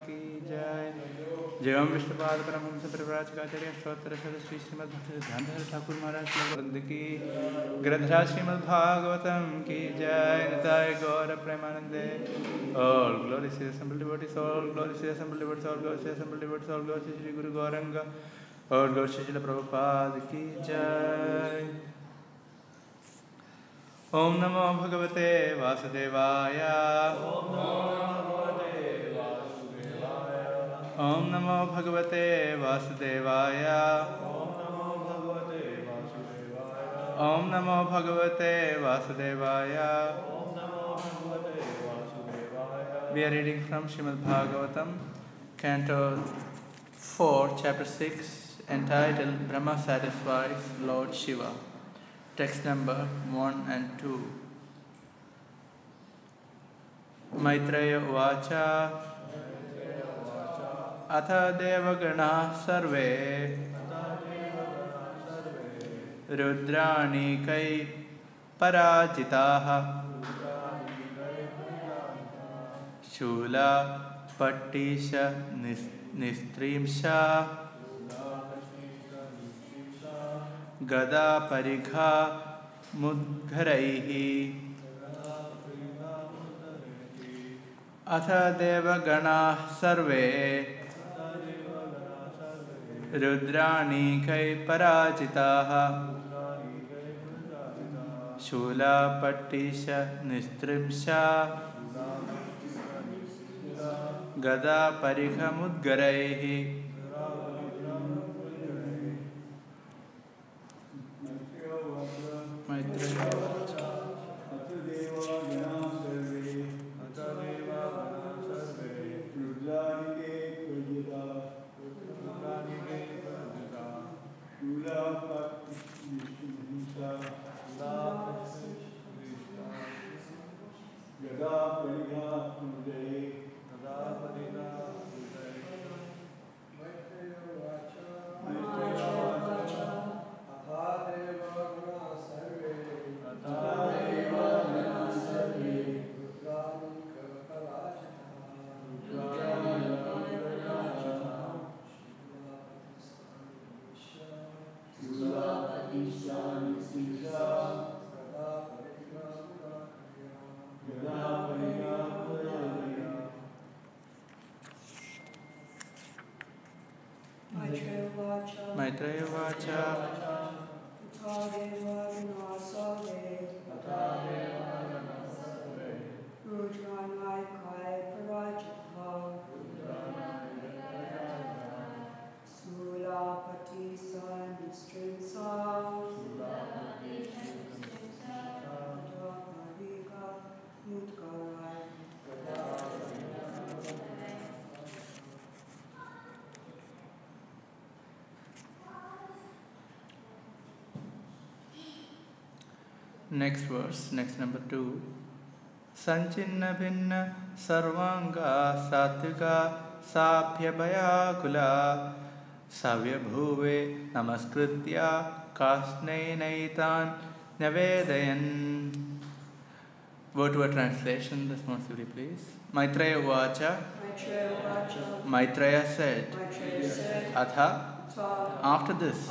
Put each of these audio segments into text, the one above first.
की जय। जय ओम विष्णुपाद परमहंस परिव्राजकाचार्य श्रोत्र श्री श्रीमद् भक्तिवेदांत ठाकुर महाराज वृंद की गिरधराज श्रीमद् भागवतम की जय। निताय गौर प्रेमानंदे। All glory to the assembled devotees, all glory to the assembled devotees, all glory to the assembled devotees, all glory to Shri Guru Gauranga, all glory to Shri Prabhupada की जय। Om Namo Bhagavate Vasudevaya। Om Namo Bhagavate Vasudevaya। Om Namo Bhagavate Vasudevaya। We are reading from Śrīmad Bhāgavatam, Canto 4, Chapter 6, entitled Brahma Satisfies Lord Shiva. Text number 1 and 2. Maitreya Uvacha Atha Devagana Sarve Rudrani Kai Parajitaha Shula Pattisha Nistrimsha Gada Parikha Mudgharaihi Atha Devagana Sarve Rudrani Kai Parajitaha Shula Pattisha Nistrimsha Gada Parikha Mudgharaihi. Maitreya Vacha Next verse, next number 2. Sanchinna bhinna sarvanga satvika sabhya bhayakula savya bhuve namaskritya kasne naitan navedayan. Word to word translation, responsibly please. Maitreya Uvacha. Maitreya said. Atha. After this.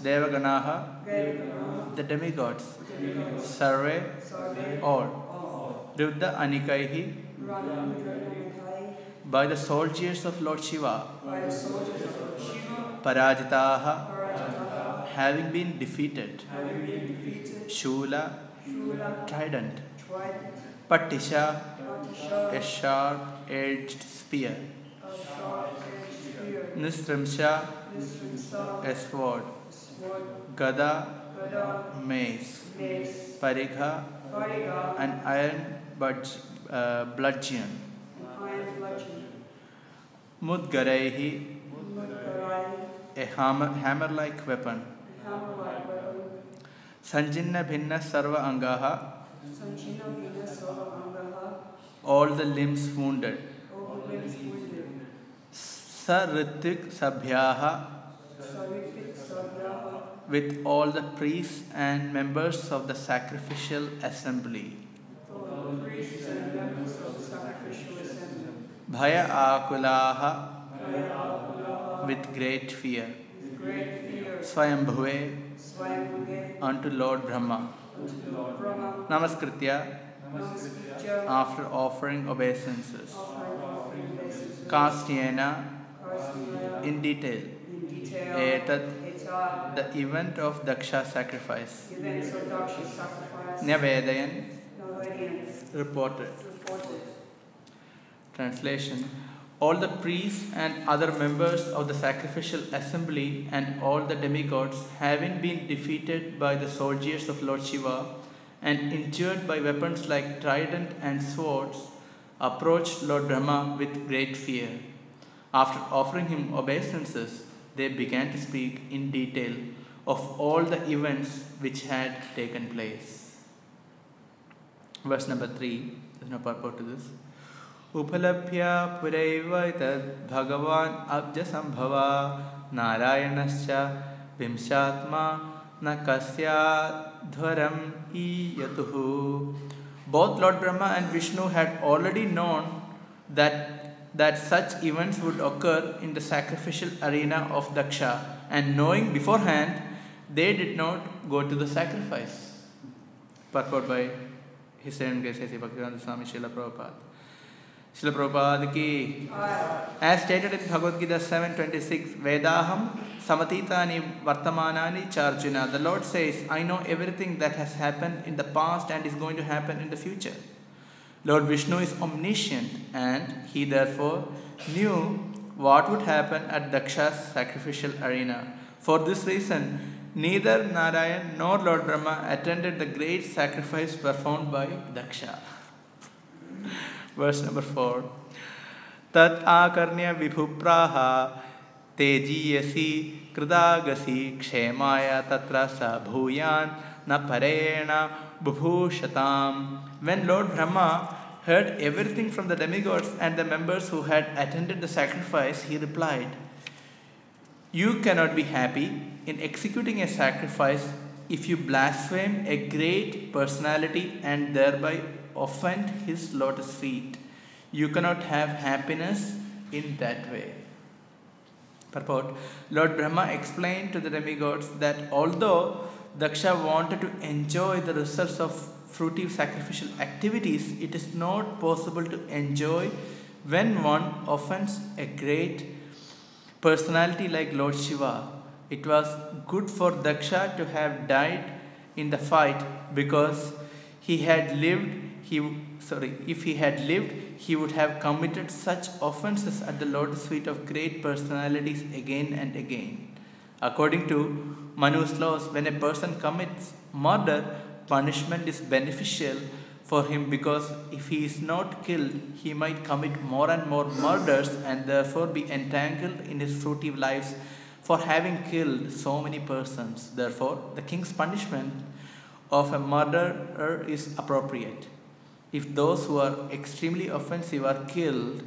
Devaganaha. The demigods. Sarve, all. Ruddha Anikaihi, by the soldiers of Lord Shiva. Parajitaha, having been defeated. Shula, trident. Pattisha, a sharp-edged spear. Nistrimsha, a sword. Gada, mace. Parikha, an iron bludgeon. Mudgaraihi, a hammer-like weapon. Sanjinna bhinna sarva angaha, all the limbs wounded. Saritik sabhyaha, with all the priests and members of the sacrificial assembly. Bhaya akulaha, with great fear. Swayambhuve, unto Lord Brahma. Namaskritya, after offering obeisances. Kastyena, in detail. Etat, the event of Daksha sacrifice. Nyavedayan, reported. Translation. All the priests and other members of the sacrificial assembly and all the demigods, having been defeated by the soldiers of Lord Shiva and injured by weapons like trident and swords, approached Lord Brahma with great fear. After offering him obeisances, they began to speak in detail of all the events which had taken place. Verse number 3, there's no purport to this. Upalabhya puraivaitad bhagavan abjasambhava narayanascha vimshatma nakasyadhvaram iyatuhu. Both Lord Brahma and Vishnu had already known that such events would occur in the sacrificial arena of Daksha, and knowing beforehand, they did not go to the sacrifice. Purport by His Own Grace Bhaktivedanta Swami Srila Prabhupada. Srila Prabhupada ki. As stated in Bhagavad Gita 7:26, Vedaham samatitani vartamanani charjuna. The Lord says, I know everything that has happened in the past and is going to happen in the future. Lord Vishnu is omniscient, and he therefore knew what would happen at Daksha's sacrificial arena. For this reason, neither Narayan nor Lord Brahma attended the great sacrifice performed by Daksha. Verse number 4. Tat akarnya vibhupraha tejiyasi kridagasi kshemaya tatra sa bhuyan na parena bhubhushatam. When Lord Brahma heard everything from the demigods and the members who had attended the sacrifice, he replied, You cannot be happy in executing a sacrifice if you blaspheme a great personality and thereby offend his lotus feet. You cannot have happiness in that way. Purport. Lord Brahma explained to the demigods that although Daksha wanted to enjoy the results of fruitive sacrificial activities, it is not possible to enjoy when one offends a great personality like Lord Shiva. It was good for Daksha to have died in the fight because if he had lived, he would have committed such offenses at the lotus feet of great personalities again and again. According to Manu's laws, when a person commits murder, punishment is beneficial for him because if he is not killed, he might commit more and more murders and therefore be entangled in his fruitive lives for having killed so many persons. Therefore, the king's punishment of a murderer is appropriate. If those who are extremely offensive are killed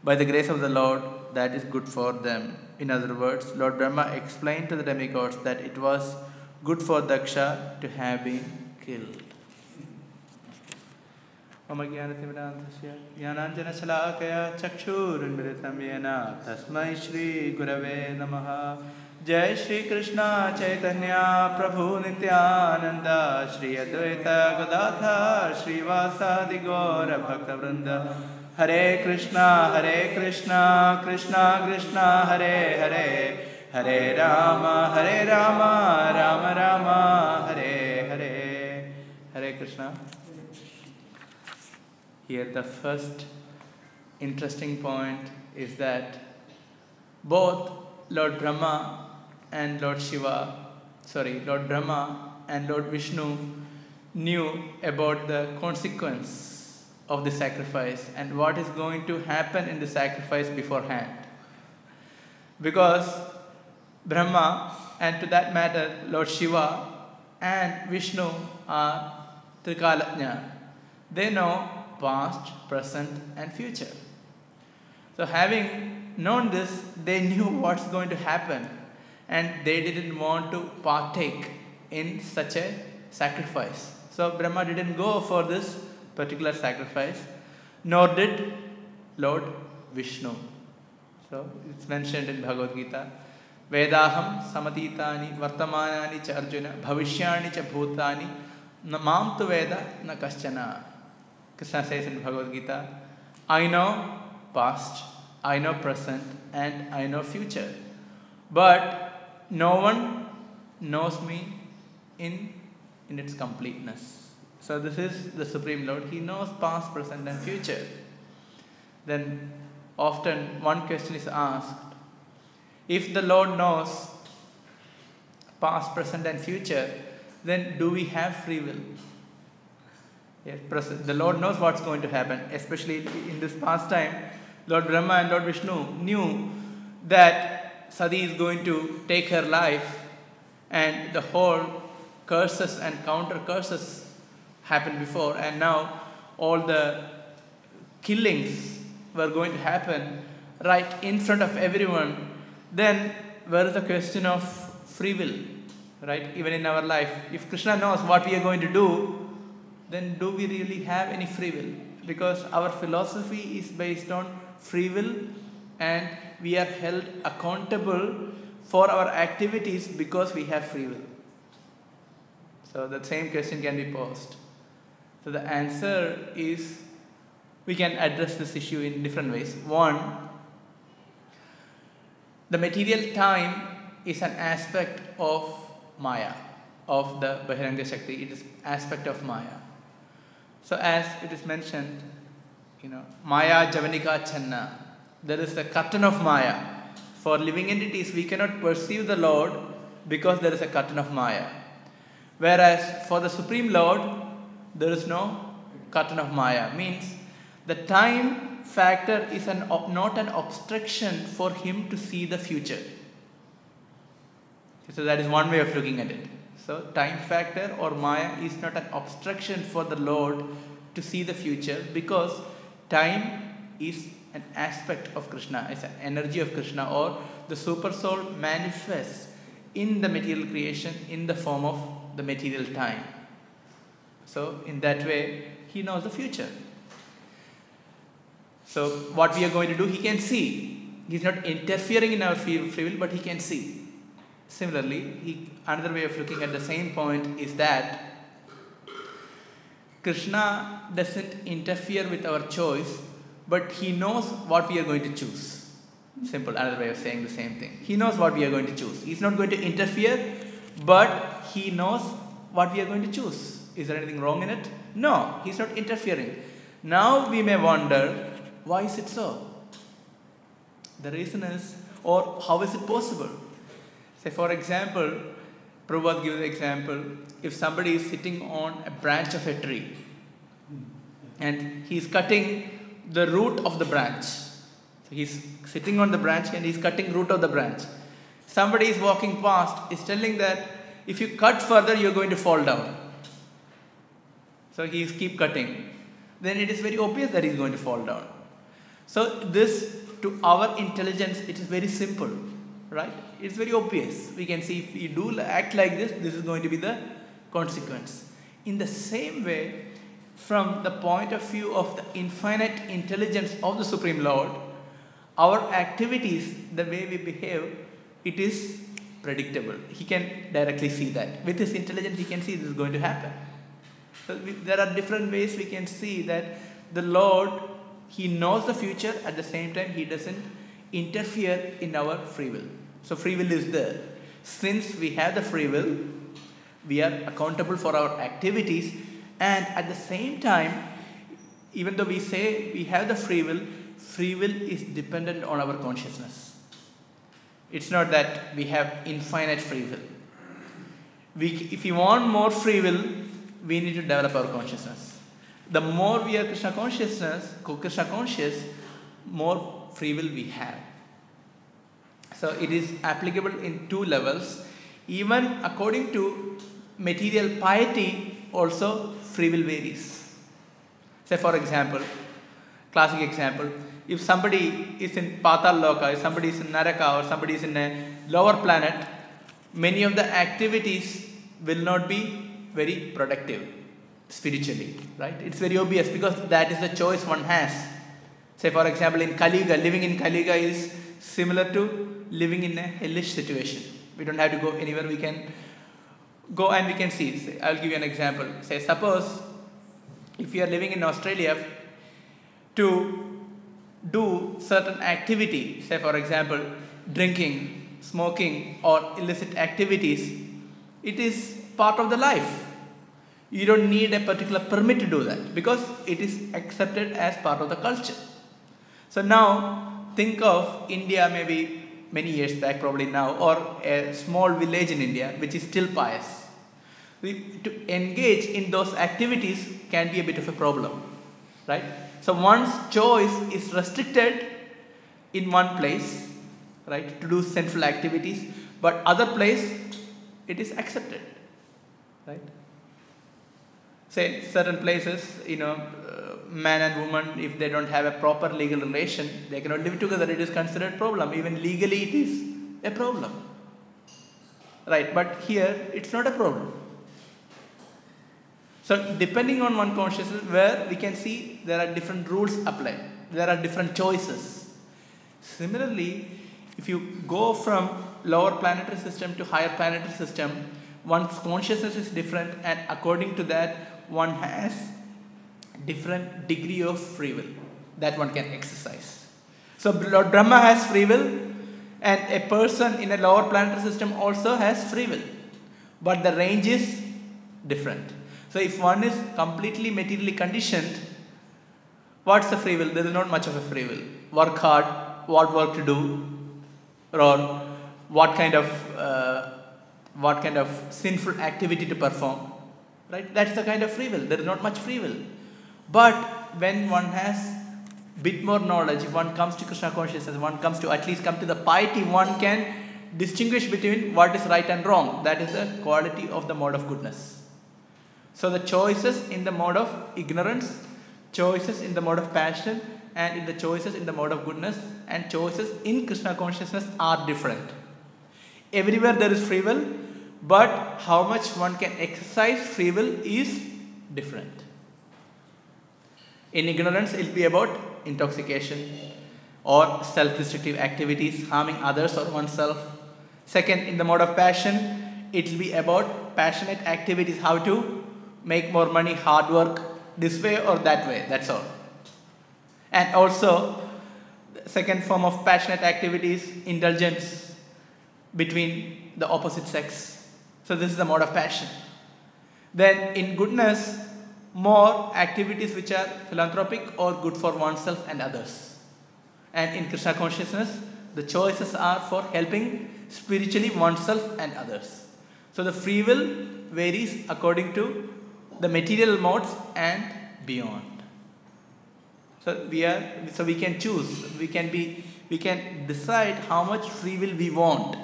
by the grace of the Lord, that is good for them. In other words, Lord Brahma explained to the demigods that it was good for Daksha to have been killed. Mama Jnanatimidantasya Jnananjana Salakaya Chakshurunmilitam Yena Tasmai Shri Gurave Namaha. Jai Shri Krishna Chaitanya Prabhu Nityananda Shri Advaita Gadadhar Shri Vasadi Gaura Bhaktivedanta. Hare Krishna Krishna Krishna Hare Hare, Hare Rama Rama Rama Hare Hare. Hare Krishna. Here the first interesting point is that both Lord Brahma and Lord Brahma and Lord Vishnu knew about the consequence of the sacrifice and what is going to happen in the sacrifice beforehand. Because Brahma, and to that matter Lord Shiva and Vishnu are Trikalajna. They know past, present and future. So having known this, they knew what's going to happen and they didn't want to partake in such a sacrifice. So Brahma didn't go for this particular sacrifice, nor did Lord Vishnu. So it's mentioned in Bhagavad Gita. Vedaham samatitani vartamanani cha Arjuna bhavishyani cha bhutani mam tu veda na kaschana. Krishna says in Bhagavad Gita, I know past, I know present, and I know future. But no one knows me in its completeness. So this is the Supreme Lord. He knows past, present, and future. Then often one question is asked, if the Lord knows past, present, and future, then do we have free will? Yes, the Lord knows what's going to happen, especially in this past time. Lord Brahma and Lord Vishnu knew that Sati is going to take her life, and the whole curses and counter curses happened before, and now all the killings were going to happen right in front of everyone. Then where is the question of free will, right? Even in our life, if Krishna knows what we are going to do, then do we really have any free will? Because our philosophy is based on free will, and we are held accountable for our activities because we have free will. So the same question can be posed. So the answer is, we can address this issue in different ways. One, the material time is an aspect of Maya, of the Bahiranga Shakti. It is aspect of Maya. So as it is mentioned, Maya Javanika Channa, there is the curtain of Maya. For living entities, we cannot perceive the Lord because there is a curtain of Maya. Whereas for the Supreme Lord, there is no curtain of Maya. Means the time factor is not an obstruction for him to see the future. So that is one way of looking at it. So time factor or Maya is not an obstruction for the Lord to see the future, because time is an aspect of Krishna, it's an energy of Krishna, or the super soul manifests in the material creation in the form of the material time. So in that way, he knows the future. So what we are going to do, he can see. He's not interfering in our free will, but he can see. Similarly, another way of looking at the same point is that Krishna doesn't interfere with our choice, but he knows what we are going to choose. Simple, another way of saying the same thing. He knows what we are going to choose. He's not going to interfere, but he knows what we are going to choose. Is there anything wrong in it? No, he's not interfering. Now we may wonder, why is it so? The reason is, or how is it possible? Say for example, Prabhupada gives the example, if somebody is sitting on a branch of a tree and he is cutting the root of the branch. So he's sitting on the branch and he's cutting root of the branch. Somebody is walking past, is telling that if you cut further, you're going to fall down. So he keep cutting. Then it is very obvious that he's going to fall down. So this, to our intelligence, it is very simple, right? It's very obvious. We can see if we do act like this, this is going to be the consequence. In the same way, from the point of view of the infinite intelligence of the Supreme Lord, our activities, the way we behave, it is predictable. He can directly see that. With his intelligence, he can see this is going to happen. So there are different ways we can see that the Lord, he knows the future, at the same time he doesn't interfere in our free will. So free will is there. Since we have the free will, we are accountable for our activities, and at the same time, even though we say we have the free will is dependent on our consciousness. It's not that we have infinite free will. If we want more free will, we need to develop our consciousness. The more we are Krishna conscious, more free will we have. So it is applicable in two levels. Even according to material piety, also free will varies. Say for example, classic example, if somebody is in Patal Loka, if somebody is in Naraka, or somebody is in a lower planet, many of the activities will not be very productive spiritually, right? It's very obvious because that is the choice one has. Say for example, in Kali Yuga, living in Kali Yuga is similar to living in a hellish situation. We don't have to go anywhere, we can go and we can see. Say, I'll give you an example. Say suppose if you are living in Australia, to do certain activity, say for example drinking, smoking or illicit activities, it is part of the life. You don't need a particular permit to do that because it is accepted as part of the culture. So now think of India maybe many years back, probably now, or a small village in India which is still pious. To engage in those activities can be a bit of a problem, right? So one's choice is restricted in one place, right, to do sinful activities, but other place it is accepted, right? Say certain places, man and woman, if they don't have a proper legal relation, they cannot live together. It is considered a problem. Even legally it is a problem, right? But here it's not a problem. So depending on one consciousness, where we can see there are different rules apply. There are different choices. Similarly, if you go from lower planetary system to higher planetary system, one's consciousness is different, and according to that, one has different degree of free will that one can exercise. So Lord Brahma has free will, and a person in a lower planetary system also has free will, but the range is different. So if one is completely materially conditioned, what's the free will? There is not much of a free will. Work hard, what work to do, or what kind of sinful activity to perform, right? That's the kind of free will. There is not much free will. But when one has bit more knowledge, if one comes to Krishna consciousness, one comes to at least come to the piety, one can distinguish between what is right and wrong. That is the quality of the mode of goodness. So the choices in the mode of ignorance, choices in the mode of passion, and in the choices in the mode of goodness, and choices in Krishna consciousness are different. Everywhere there is free will, but how much one can exercise free will is different. In ignorance, it will be about intoxication or self-destructive activities, harming others or oneself. Second, in the mode of passion, it will be about passionate activities, how to make more money, hard work, this way or that way, that's all. And also, the second form of passionate activities, indulgence between the opposite sex. So this is the mode of passion. Then in goodness, more activities which are philanthropic or good for oneself and others. And in Krishna consciousness, the choices are for helping spiritually oneself and others. So the free will varies according to the material modes and beyond. So we can choose, we can decide how much free will we want.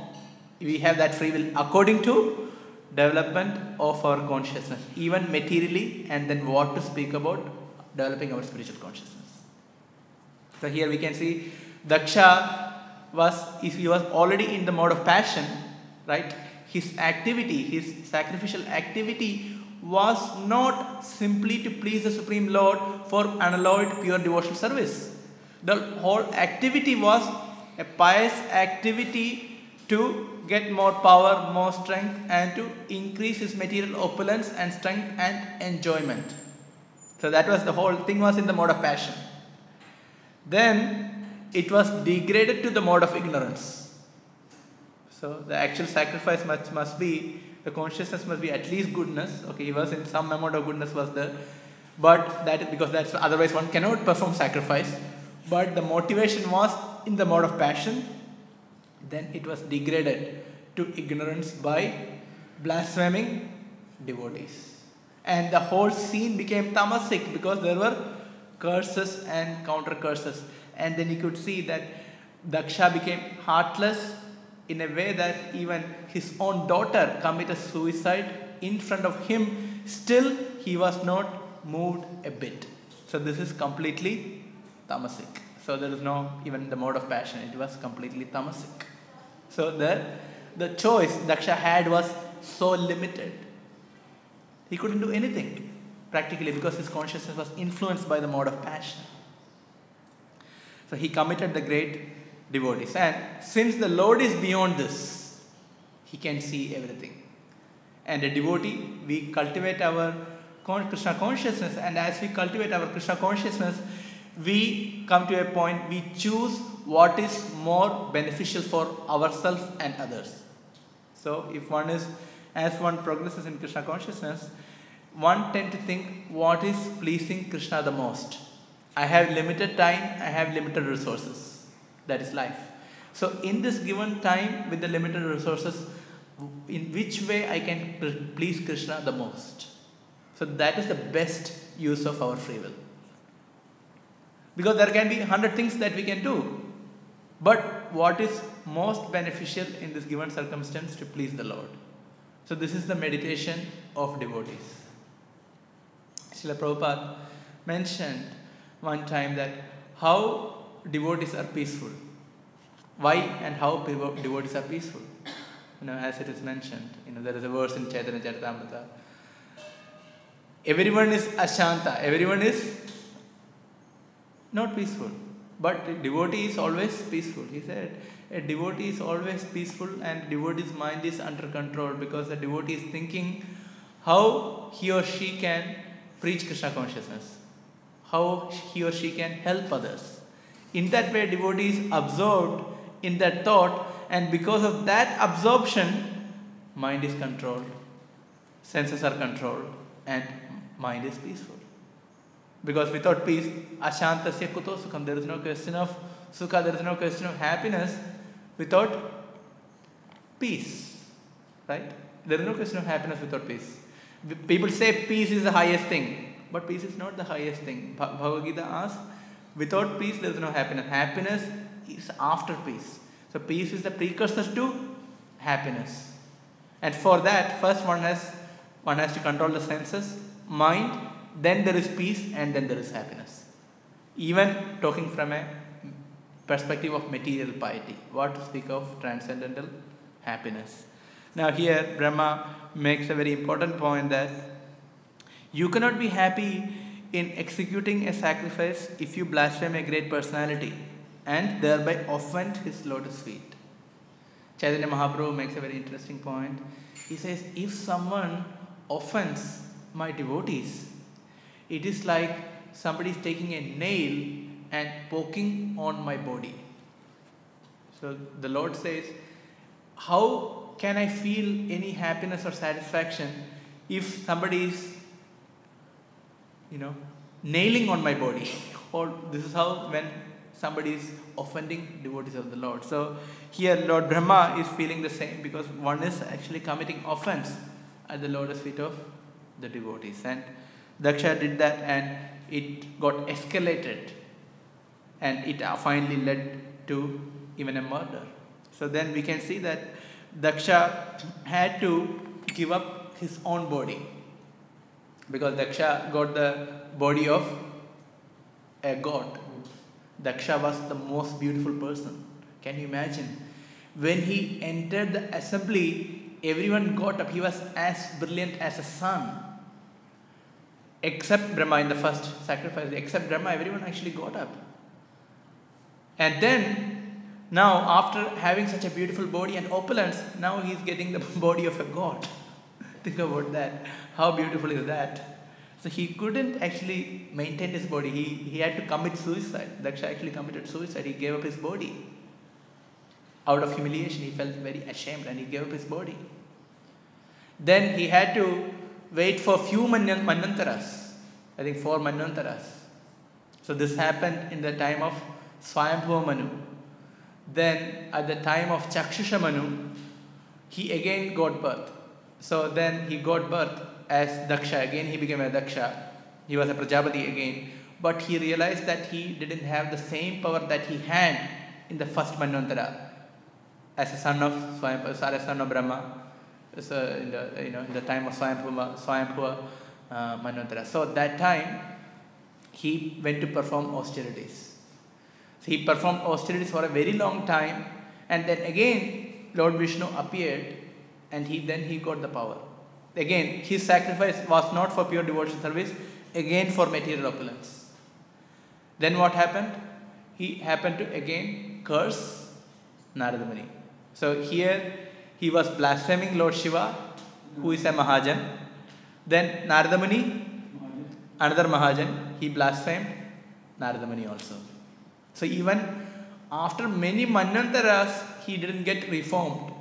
We have that free will according to development of our consciousness, even materially, and then what to speak about developing our spiritual consciousness. So here we can see Daksha if he was already in the mode of passion, right? His activity, his sacrificial activity was not simply to please the Supreme Lord for unalloyed pure devotional service. The whole activity was a pious activity to get more power, more strength, and to increase his material opulence and strength and enjoyment. So that was the whole thing, was in the mode of passion. Then it was degraded to the mode of ignorance. So the actual sacrifice must be, the consciousness must be at least goodness. Okay, he was in some amount of goodness was there, but that is because that's otherwise one cannot perform sacrifice. But the motivation was in the mode of passion. Then it was degraded to ignorance by blaspheming devotees, and the whole scene became tamasic because there were curses and counter curses. And then you could see that Daksha became heartless in a way that even his own daughter committed suicide in front of him. Still, he was not moved a bit. So this is completely tamasic. So there is no even the mode of passion. It was completely tamasic. So the choice Daksha had was so limited. He couldn't do anything practically because his consciousness was influenced by the mode of passion. So he committed the great devotees. And since the Lord is beyond this, he can see everything. And a devotee, we cultivate our Krishna consciousness, and as we cultivate our Krishna consciousness, we come to a point, we choose what is more beneficial for ourselves and others. So if one is, as one progresses in Krishna consciousness, one tends to think what is pleasing Krishna the most. I have limited time, I have limited resources. That is life. So in this given time with the limited resources, in which way I can please Krishna the most? So that is the best use of our free will. Because there can be 100 things that we can do. But what is most beneficial in this given circumstance to please the Lord? So this is the meditation of devotees. Srila Prabhupada mentioned one time that how devotees are peaceful. Why and how devotees are peaceful. As it is mentioned, there is a verse in Chaitanya Charitamrita. Everyone is ashanta, everyone is not peaceful. But a devotee is always peaceful. He said, a devotee is always peaceful and devotee's mind is under control because the devotee is thinking how he or she can preach Krishna consciousness, how he or she can help others. In that way, devotee is absorbed in that thought, and because of that absorption, mind is controlled, senses are controlled, and mind is peaceful. Because without peace, ashantasya kuto sukham, there is no question of sukha, there is no question of happiness without peace. Right? There is no question of happiness without peace. People say peace is the highest thing, but peace is not the highest thing. Bhagavad Gita asks, without peace there is no happiness. Happiness is after peace. So peace is the precursor to happiness. And for that, first one has to control the senses, mind, then there is peace, and then there is happiness. Even talking from a perspective of material piety, what to speak of transcendental happiness. Now here Brahma makes a very important point that you cannot be happy in executing a sacrifice if you blaspheme a great personality and thereby offend his lotus feet. Chaitanya Mahaprabhu makes a very interesting point. He says, if someone offends my devotees, it is like somebody is taking a nail and poking on my body. So the Lord says, how can I feel any happiness or satisfaction if somebody is, nailing on my body? Or this is how when somebody is offending devotees of the Lord. So here Lord Brahma is feeling the same because one is actually committing offense at the lotus feet of the devotees. And Daksha did that and it got escalated and it finally led to even a murder. So then we can see that Daksha had to give up his own body because Daksha got the body of a god. Daksha was the most beautiful person. Can you imagine? When he entered the assembly, everyone got up. He was as brilliant as a sun. Except Brahma in the first sacrifice. Except Brahma, everyone actually got up. And then, now after having such a beautiful body and opulence, now he is getting the body of a god. Think about that. How beautiful is that? So he couldn't actually maintain his body. He had to commit suicide. Daksha actually committed suicide. He gave up his body. Out of humiliation, he felt very ashamed and he gave up his body. Then he had to wait for few manvantaras. I think 4 manvantaras. So this happened in the time of Swayambhuva Manu. Then at the time of Chakshusha Manu, he again got birth. So then he got birth as Daksha. Again he became a Daksha. He was a Prajapati again. But he realized that he didn't have the same power that he had in the first Manvantara as a son of Swayambhuva, as a son of Brahma. So in the time of Swayambhuva Manvantara. So at that time he went to perform austerities. So he performed austerities for a very long time, and then again Lord Vishnu appeared and then he got the power. Again, his sacrifice was not for pure devotional service, again for material opulence. Then what happened? he happened to again curse Narada Muni. So here he was blaspheming Lord Shiva, who is a Mahajan. Then Narada Muni, another Mahajan, he blasphemed Narada Muni also. So even after many Manvantaras, he didn't get reformed.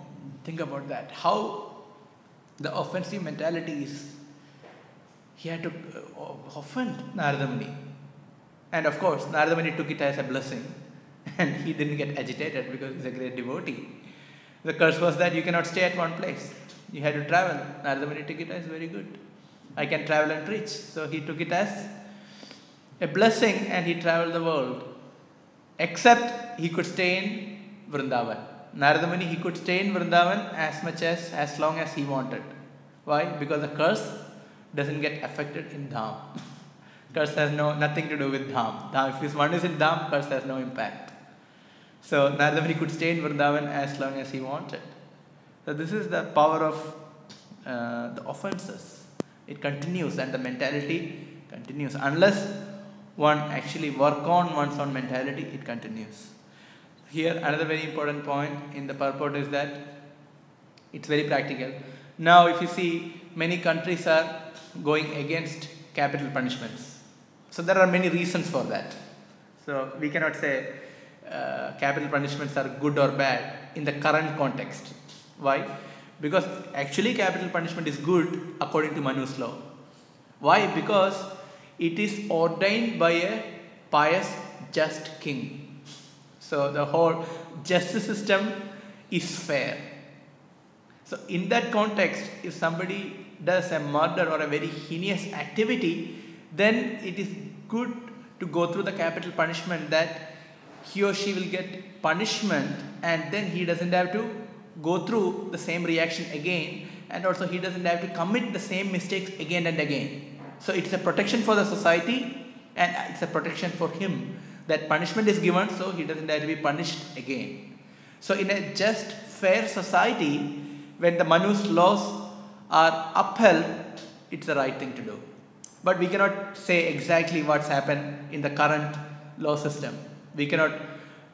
Think about that. How the offensive mentality is. He had to offend Narada Muni. And of course, Narada Muni took it as a blessing. And he didn't get agitated because he's a great devotee. The curse was that you cannot stay at one place. You had to travel. Narada Muni took it as very good. I can travel and preach. So he took it as a blessing and he traveled the world. Except he could stay in Vrindavan. Narada Muni, he could stay in Vrindavan as long as he wanted. Why? Because the curse doesn't get affected in Dham. Curse has nothing to do with Dham. If one is in Dham, curse has no impact. So Narada Muni could stay in Vrindavan as long as he wanted. So this is the power of the offenses. It continues and the mentality continues. Unless one actually work on one's own mentality, it continues. Here another very important point in the purport is that it's very practical. Now if you see, many countries are going against capital punishments. So there are many reasons for that. So we cannot say capital punishments are good or bad in the current context. Why? Because actually capital punishment is good according to Manu's law. Why? Because it is ordained by a pious, just king. So the whole justice system is fair. So in that context, if somebody does a murder or a very heinous activity, then it is good to go through the capital punishment, that he or she will get punishment and then he doesn't have to go through the same reaction again, and also he doesn't have to commit the same mistakes again and again. So it's a protection for the society and it's a protection for him. That punishment is given so he doesn't have to be punished again. So in a just, fair society, when the Manu's laws are upheld, it's the right thing to do. But we cannot say exactly what's happened in the current law system. We cannot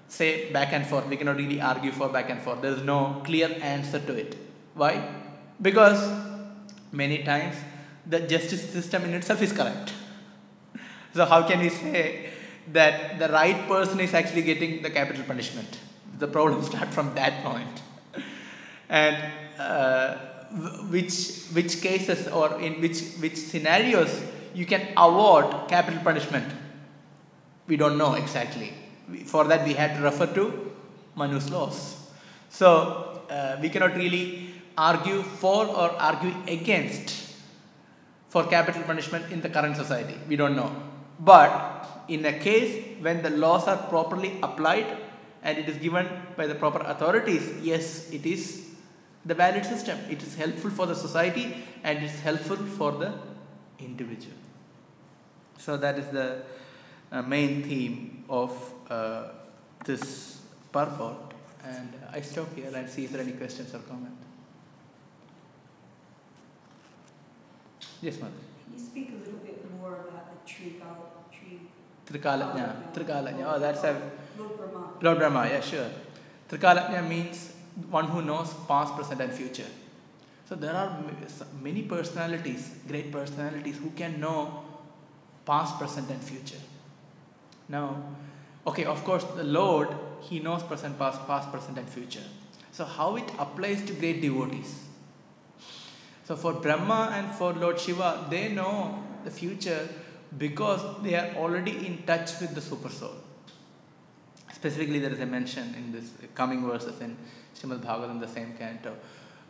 say back and forth. We cannot really argue for back and forth. There is no clear answer to it. Why? Because many times the justice system in itself is correct. So how can we say that the right person is actually getting the capital punishment? The problem starts from that point. And which cases or in which scenarios you can award capital punishment, we don't know exactly. For that we had to refer to Manu's laws. So we cannot really argue for or argue against for capital punishment in the current society. We don't know. But in a case when the laws are properly applied and it is given by the proper authorities, yes, it is the valid system. It is helpful for the society and it is helpful for the individual. So that is the main theme of this purport. And I stop here and see if there are any questions or comments. Yes, ma'am. Can you speak a little bit more about the Trikalajna. Oh, that's a Lord Brahma. Lord Brahma, yeah, sure. Trikalajna means one who knows past, present and future. So there are many personalities, great personalities who can know past, present and future. Now, okay, of course the Lord, he knows present, past, present and future. So how it applies to great devotees? So for Brahma and for Lord Shiva, they know the future because they are already in touch with the super soul. Specifically, there is a mention in this coming verses in Śrīmad Bhāgavatam, the same canto.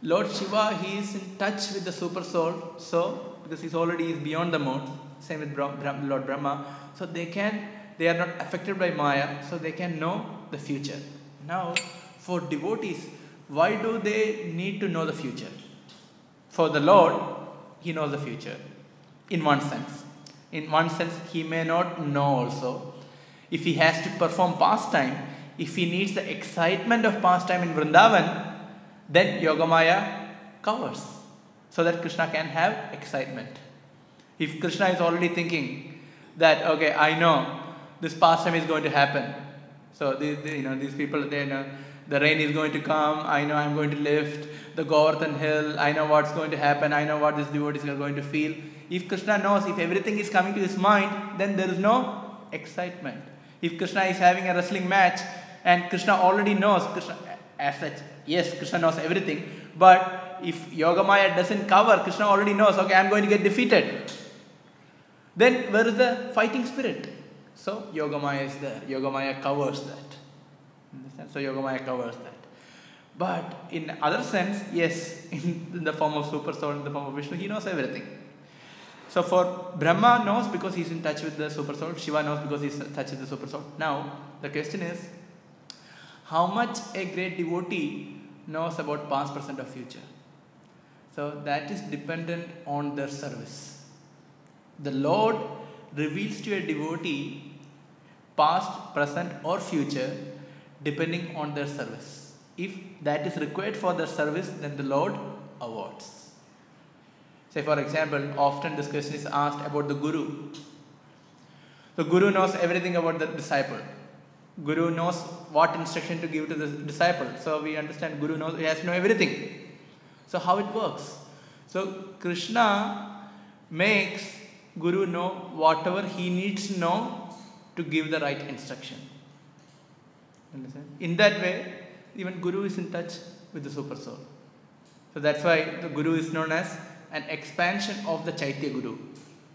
Lord Shiva, he is in touch with the super soul, so because he already is beyond the mode. Same with Lord Brahma. So they are not affected by Maya, so they can know the future. Now, for devotees, why do they need to know the future? For the Lord, he knows the future. In one sense. In one sense, he may not know also. If he has to perform pastime, if he needs the excitement of pastime in Vrindavan, then Yogamaya covers so that Krishna can have excitement. If Krishna is already thinking that, okay, I know this pastime is going to happen, So these people, they know the rain is going to come. I know I'm going to lift the Govardhan hill. I know what's going to happen. I know what these devotees are going to feel. If Krishna knows, if everything is coming to his mind, then there is no excitement. If Krishna is having a wrestling match and Krishna already knows, Krishna as such, yes, Krishna knows everything, but if Yogamaya doesn't cover, Krishna already knows, okay, I'm going to get defeated. Then where is the fighting spirit? So Yogamaya is there. Yogamaya covers that. Understand? So Yogamaya covers that. But in other sense, yes, in the form of Super Soul, in the form of Vishnu, he knows everything. So for Brahma knows because he's in touch with the Super Soul. Shiva knows because he's in touch with the Super Soul. Now, the question is, how much a great devotee knows about past, present or future? So that is dependent on their service. The Lord reveals to a devotee past, present or future depending on their service. If that is required for their service, then the Lord awards. Say for example, often this question is asked about the Guru. The Guru knows everything about the disciple. Guru knows what instruction to give to the disciple. So we understand Guru knows, he has to know everything. So how it works? So Krishna makes Guru know whatever he needs to know to give the right instruction. Understand? In that way, even Guru is in touch with the Super Soul. So that's why the Guru is known as an expansion of the Chaitya Guru.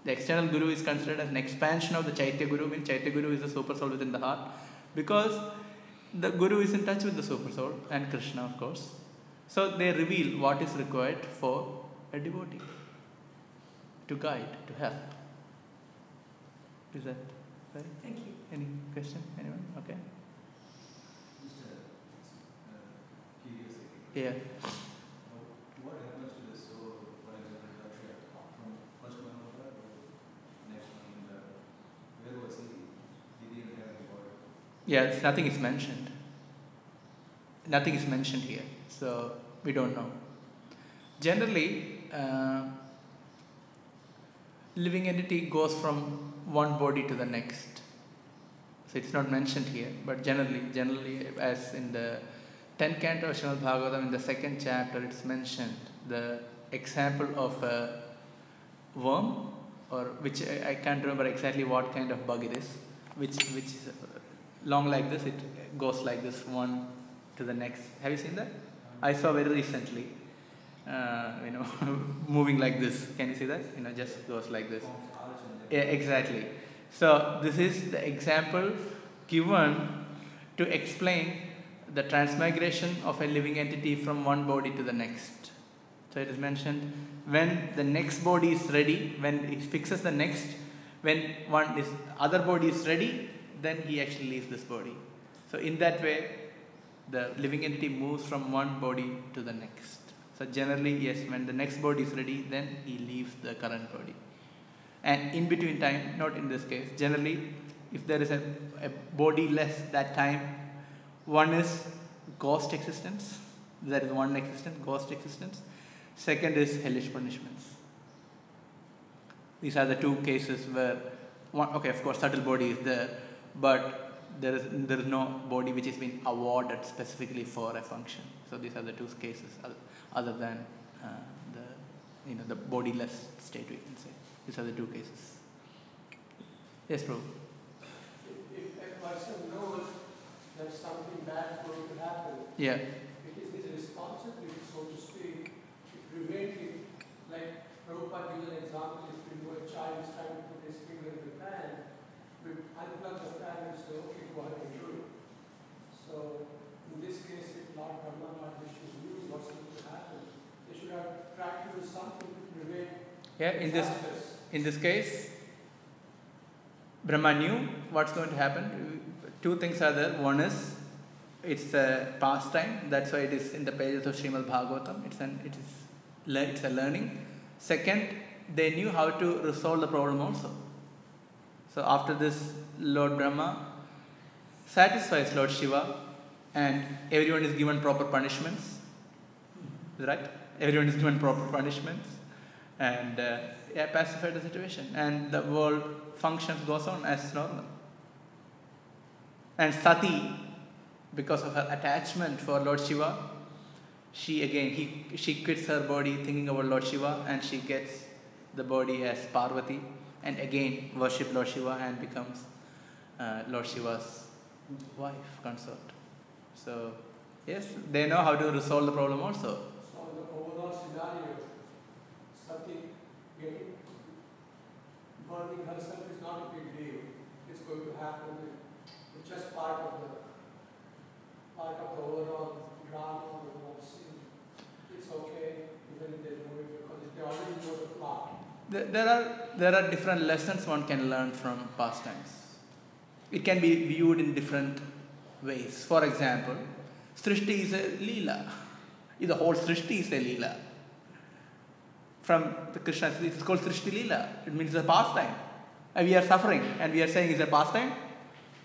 The external Guru is considered as an expansion of the Chaitya Guru, means Chaitya Guru is the Super Soul within the heart, because the Guru is in touch with the Super Soul and Krishna, of course. So they reveal what is required for a devotee to guide, to help. Is that right? Thank you. Any question? Anyone? Okay. Just curious. Yeah. What happens to the soul, for example, Daksha, from first one of that or next one? Where was he? He didn't have any body. Yes, nothing is mentioned. Nothing is mentioned here, so we don't know. Generally, living entity goes from one body to the next. So it's not mentioned here, but generally, as in the 10th canto of Śrīmad Bhāgavatam, in the 2nd chapter, it's mentioned the example of a worm, or which I can't remember exactly what kind of bug it is, which is long like this, it goes like this, one to the next. Have you seen that? I saw very recently, moving like this. Can you see that? Just goes like this. Yeah, exactly. So this is the example given to explain the transmigration of a living entity from one body to the next. So it is mentioned when the next body is ready, when it fixes the next, when other body is ready, then he actually leaves this body. So in that way, the living entity moves from one body to the next. So generally, yes, when the next body is ready, then he leaves the current body. And in between time, not in this case, generally, if there is a body less that time, one is ghost existence. There is one existence, ghost existence. Second is hellish punishments. These are the two cases where, of course, subtle body is there, but there is no body which is being awarded specifically for a function. So these are the two cases, other than the bodiless state, we can say. These are the two cases. Yes, Prabhu. If a person knows that something bad is going to happen, Yeah. it is his responsibility, so to speak, to prevent it. Like Prabhupada gives an example, if a child is trying to put his finger in the fan, we unplug the fan and say, okay, go ahead and do it. So in this case, if Lord Brahma, Lord Vishnu knew what's going to happen, they should have tried to do something to prevent disasters. In this case, Brahma knew what's going to happen. Two things are there. One is, it's a pastime. That's why it is in the pages of Śrīmad Bhāgavatam. It's a learning. Second, they knew how to resolve the problem also. So after this, Lord Brahma satisfies Lord Shiva, and everyone is given proper punishments. Right? Everyone is given proper punishments, and pacify the situation, and the world functions, goes on as normal. And Sati, because of her attachment for Lord Shiva, she quits her body thinking about Lord Shiva, and she gets the body as Parvati, and again worship Lord Shiva and becomes Lord Shiva's wife, consort. So yes, they know how to resolve the problem also. So in the overall scenario, Sati burning herself is not a big deal. It's going to happen. It's just part of the overall drama of the whole scene. It's okay, even if they do it, because they already know the plot. There are different lessons one can learn from pastimes. It can be viewed in different ways. For example, Srishti is a Leela. The whole Srishti is a Leela. From the Krishna, it's called Srishti Leela. It means a pastime. And we are suffering, and we are saying it's a pastime.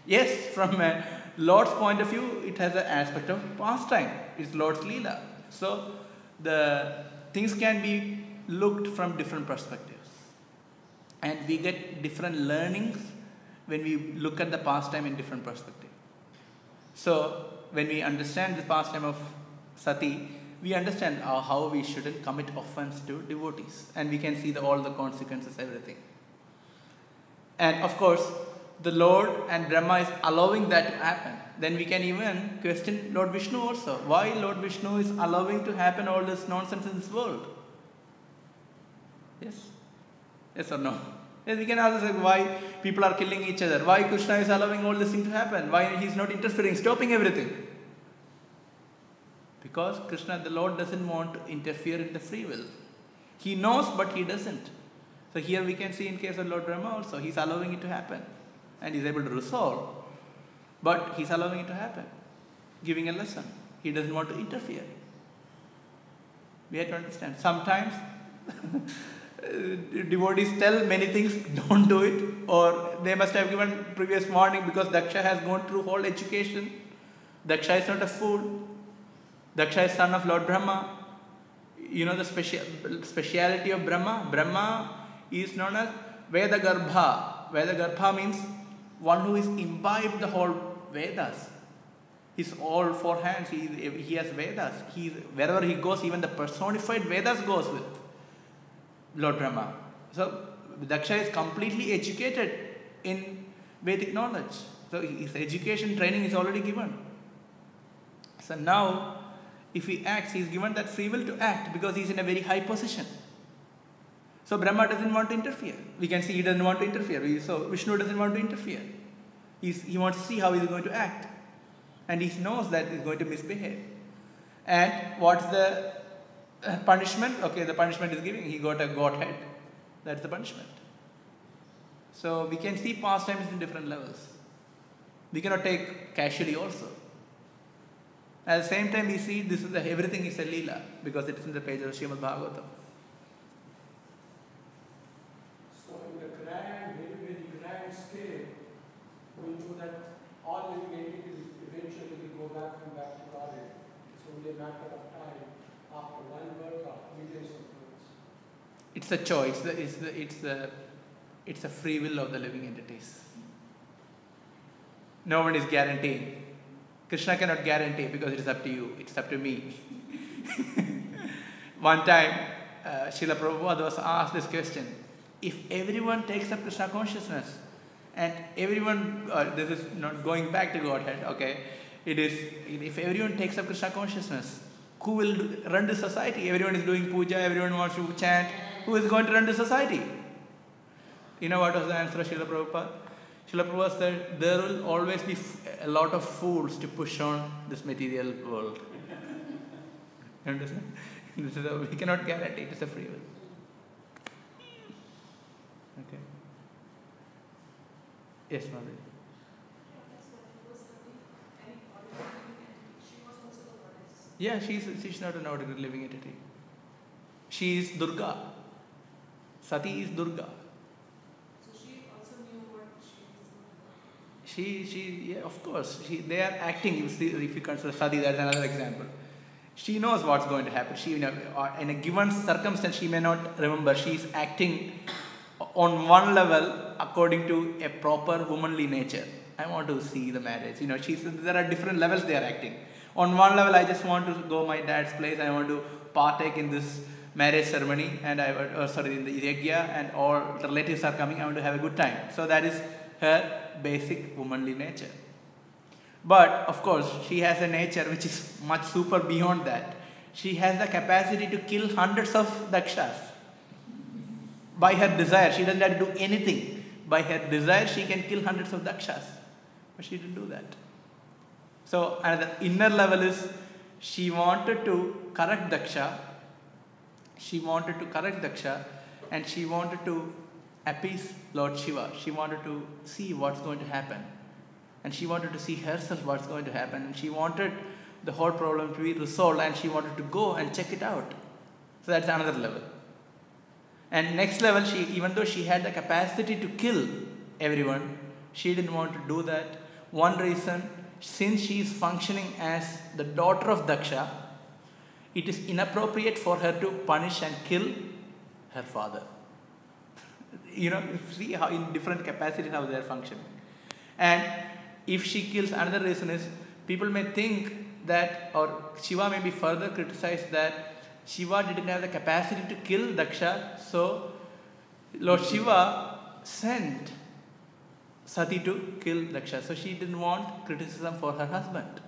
Yes, from a Lord's point of view, it has an aspect of pastime. It's Lord's Leela. So the things can be looked from different perspectives. And we get different learnings when we look at the pastime in different perspectives. So when we understand the pastime of Sati, we understand how we shouldn't commit offense to devotees. And we can see all the consequences, everything. And of course, the Lord and Brahma is allowing that to happen. Then we can even question Lord Vishnu also. Why Lord Vishnu is allowing to happen all this nonsense in this world? Yes? Yes or no? Yes, we can ask why people are killing each other. Why Krishna is allowing all this thing to happen? Why he is not interfering, stopping everything? Because Krishna, the Lord, doesn't want to interfere in the free will. He knows, but he doesn't. So here we can see in case of Lord Brahma also, he is allowing it to happen. And he is able to resolve. But he is allowing it to happen. Giving a lesson. He doesn't want to interfere. We have to understand. Sometimes devotees tell many things, don't do it. Or they must have given previous warning because Daksha has gone through whole education. Daksha is not a fool. Daksha is son of Lord Brahma. You know the speciality of Brahma? Brahma is known as Veda Garbha. Veda Garbha means one who is imbibed the whole Vedas. He's all four hands. He has Vedas. Wherever he goes, even the personified Vedas goes with Lord Brahma. So Daksha is completely educated in Vedic knowledge. So his education training is already given. So now, if he acts, he is given that free will to act because he is in a very high position. So Brahma doesn't want to interfere. We can see he doesn't want to interfere. So Vishnu doesn't want to interfere. He wants to see how he is going to act. And he knows that he is going to misbehave. And what's the punishment? Okay, the punishment is giving. He got a Godhead. That's the punishment. So we can see pastimes in different levels. We cannot take casually also. At the same time, we see everything is a Leela because it is in the page of Śrīmad Bhāgavatam. So in the very grand scale, we know that all living entities eventually will go back to God. It's only a matter of time after one birth or millions of births. It's a choice. It's a free will of the living entities. No one is guaranteeing. Krishna cannot guarantee because it is up to you. It's up to me. One time, Srila Prabhupada was asked this question. If everyone takes up Krishna consciousness and everyone, this is not going back to Godhead, okay, it is, if everyone takes up Krishna consciousness, who will run the society? Everyone is doing puja, everyone wants to chant. Who is going to run the society? You know what was the answer of Srila Prabhupada? Srila Prabhupada said, there will always be a lot of fools to push on this material world. You understand? We cannot guarantee, it is a free will. Okay. Yes, Madhuri. Yeah, she's not an ordinary living entity. She is Durga. Sati is Durga. So she also knew what she was. Yeah, of course. They are acting. If you consider Sati, that's another example. She knows what's going to happen. She, in a given circumstance, she may not remember. She is acting on one level according to a proper womanly nature. I want to see the marriage. There are different levels they are acting. On one level, I just want to go my dad's place. I want to partake in this marriage ceremony, and in the yajna, and all the relatives are coming. I want to have a good time. So that is her basic womanly nature. But of course, she has a nature which is much super beyond that. She has the capacity to kill hundreds of dakshas by her desire. She doesn't have to do anything. By her desire, she can kill hundreds of dakshas. But she didn't do that. So another inner level is she wanted to correct daksha. She wanted to correct daksha, and she wanted to appease Lord Shiva. She wanted to see what's going to happen. And she wanted to see herself what's going to happen. And she wanted the whole problem to be resolved, and she wanted to go and check it out. So that's another level. And next level, even though she had the capacity to kill everyone, she didn't want to do that. One reason, since she is functioning as the daughter of Daksha, it is inappropriate for her to punish and kill her father. See how in different capacities how they are functioning. And if she kills, another reason is people may think that, or Shiva may be further criticized that Shiva didn't have the capacity to kill Daksha, so Lord Shiva sent Sati to kill Daksha. So she didn't want criticism for her husband.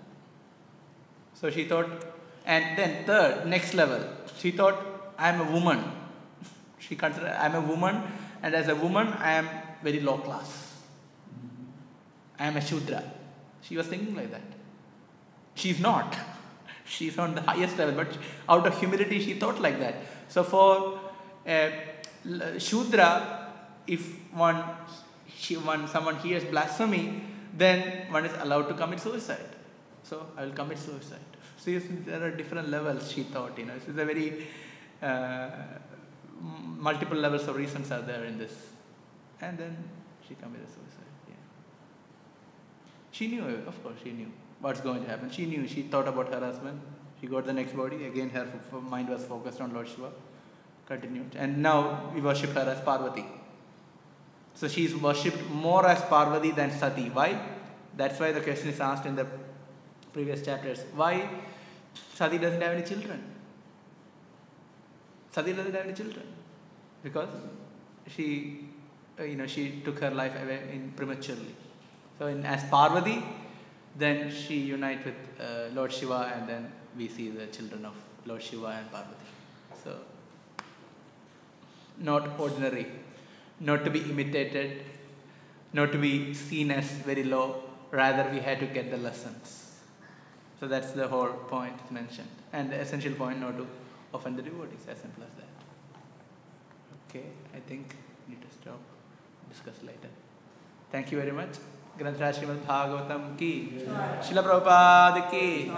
So she thought, and then third, next level, she thought, I am a woman. She considered, I am a woman, and as a woman, I am very low class. I am a Shudra. She was thinking like that. She's not. She's on the highest level, but out of humility, she thought like that. So for Shudra, if someone hears blasphemy, then one is allowed to commit suicide. So I will commit suicide. See, there are different levels, she thought. This is a very multiple levels of reasons are there in this. And then she committed suicide. Yeah. She knew, of course, she knew what's going to happen. She knew, she thought about her husband. She got the next body. Again, her mind was focused on Lord Shiva. Continued. And now we worship her as Parvati. So she is worshipped more as Parvati than Sati. Why? That's why the question is asked in the previous chapters. Why Sati doesn't have any children? Sati doesn't have any children. Because she took her life away prematurely. So as Parvati, then she unites with Lord Shiva, and then we see the children of Lord Shiva and Parvati. So, not ordinary, not to be imitated, not to be seen as very low, rather we had to get the lessons. So that's the whole point mentioned. And the essential point, not to offend the devotees, as simple as that. Okay, I think we need to stop, discuss later. Thank you very much. Śrīmad Bhāgavatam ki, Śrīla Prabhupada ki.